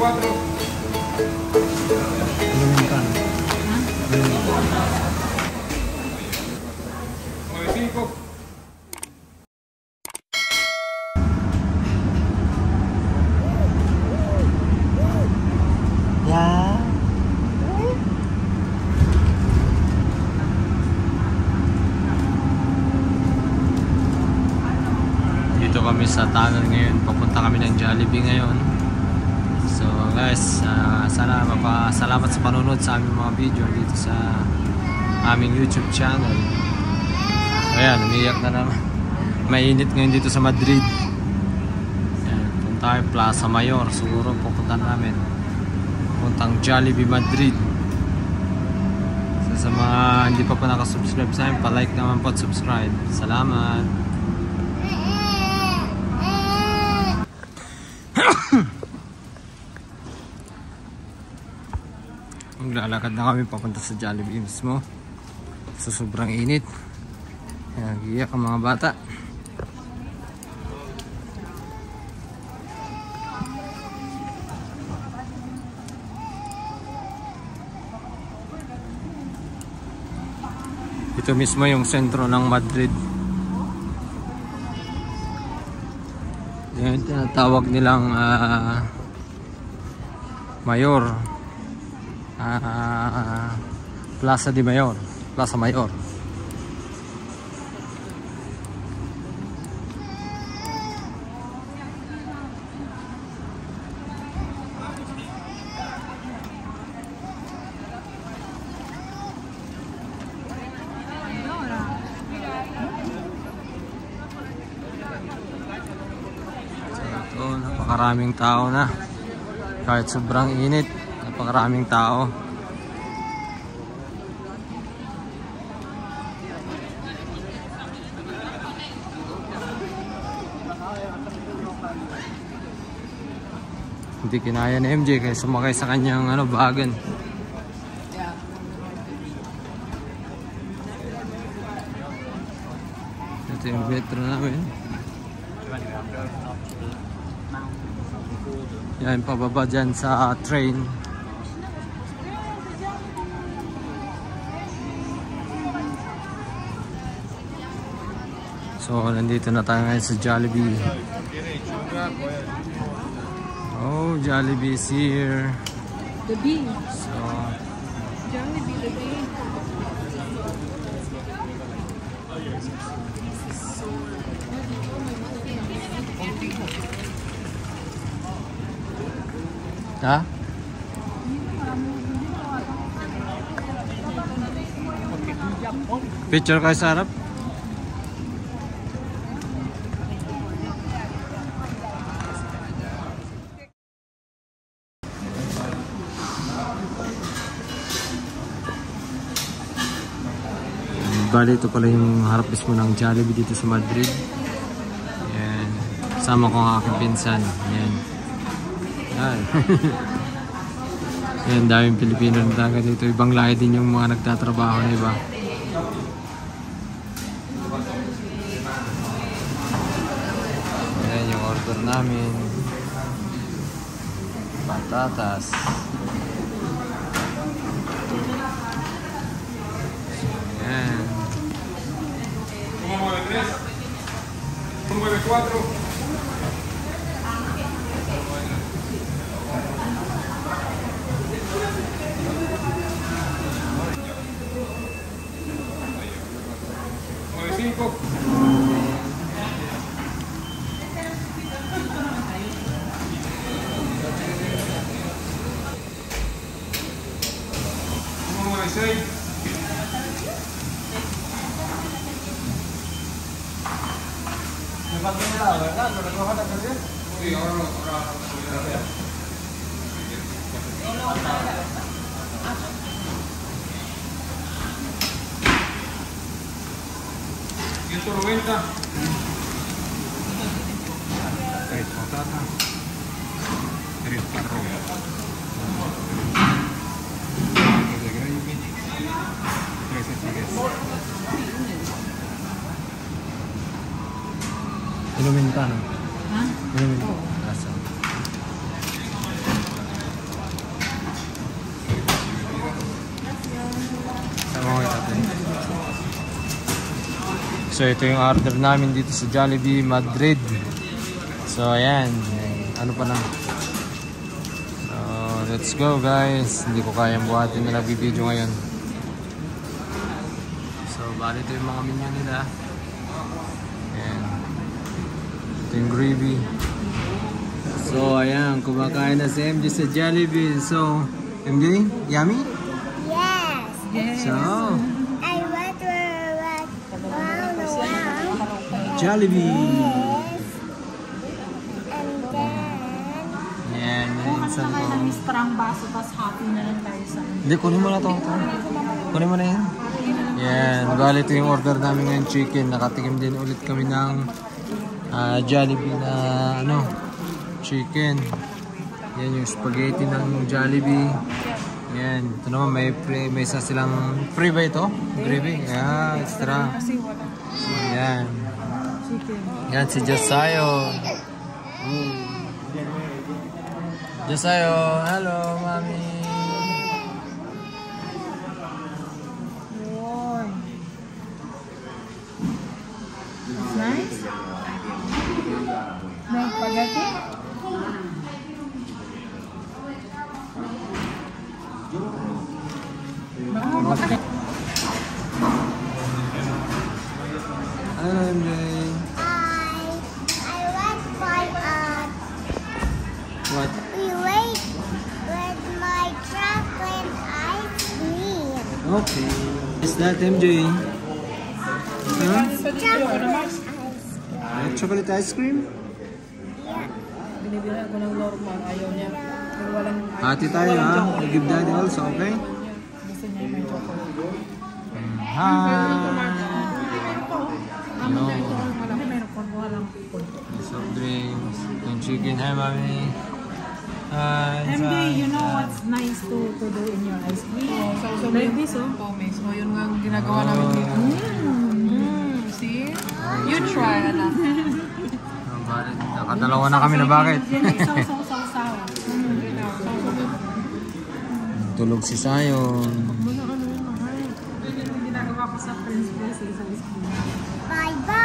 Dominicano. Yeah. Dito kami sa tunnel ngayon. Papunta kami ng Jollibee ngayon. So guys, sana mapasalamat sa panunod sa aming mga video dito sa aming YouTube channel. Ayan, umiyak na naman. Mainit ngayon dito sa Madrid. Ayan, punta tayo Plaza Mayor. Siguro pupunta namin. Puntang Jollibee Madrid. So sa mga hindi pa po nakasubscribe sa amin, pa-like naman po at subscribe. Salamat. Maglalakad na kami papunta sa Jollibee mismo. Sa sobrang init. Ayan, giyak ang mga bata. Ito mismo yung sentro ng Madrid. Yan, tinatawag nilang Mayor. Plaza de Mayor. Plaza Mayor. So, napakaraming tao na. Kahit sobrang init, napakaraming tao. Hindi kinaya na MJ kaya sumakay sa kanyang bagan. Ito yung metro namin. Yan, pababa dyan sa train. So nandito na tayo ngayon sa Jollibee. Oh, Jollibee is here. The bee. So, Jollibee, the bee. ha? Picture kayo sa harap? Bali, ito pala yung harap mismo ng Jollibee dito sa Madrid. Ayan. Sama ko ang aking pinsan. Ayan. Ayan. Ayan, daming Pilipino na talaga dito. Ibang lahi din yung mga nagtatrabaho na iba. Ayan yung order namin. Patatas. Ayan. 194. Sí, ahora $190. 3 patatas, 3 arroz, de gravy, 3 espaguetis. Dominicano. Ha? Dominicano. Asa. So ito yung order namin dito sa Jollibee Madrid. So ayan, ano pa na. So let's go guys. Hindi ko kayang buhatin na nag-video ngayon. So bali ito yung mga menu nila. Ayan. Ito yung gravy. So ayan, kumakain na si MJ sa Jollibee. So MJ, yummy? Yes. So I went round the world. Jollibee. And then Ayan, yan. Saan ko? Parang baso, tas happy na lang tayo sa Hindi, kunin mo na ito. Kunin mo na yan. Yan, bali ito yung order namin ngayon, chicken. Nakatikim din ulit kami ng Jollibee na chicken. Yan yung spaghetti ng Jollibee. Yan, ito naman may isa silang free ba ito? Gravy? Yeah, extra. Yan. Yan si Josayo. Josayo, hello mami. Nice. May spaghetti? Hello MJ. I went by What? we wait with my chocolate ice cream. Okay. Is that MJ? Huh? Chocolate ice cream. Chocolate ice cream? Binibili ko ng normal. Ayaw niya. Pero walang Hati tayo ha. I give daddy also, okay? gusto niya may chocolate. Hi. No. Walang meron po. Walang people. Soft drinks. Yung chicken. Hi, mami. Hi. MJ, you know what's nice to do in your ice cream? So like this, oh. Pomes. So, yun nga ang ginagawa namin dito. See? You try, anak. Nakadalawa na kami na bakit? Yan ay saw. Tulog si Sayon. Ginagawa ko sa Prince Place sa ice cream. Bye-bye.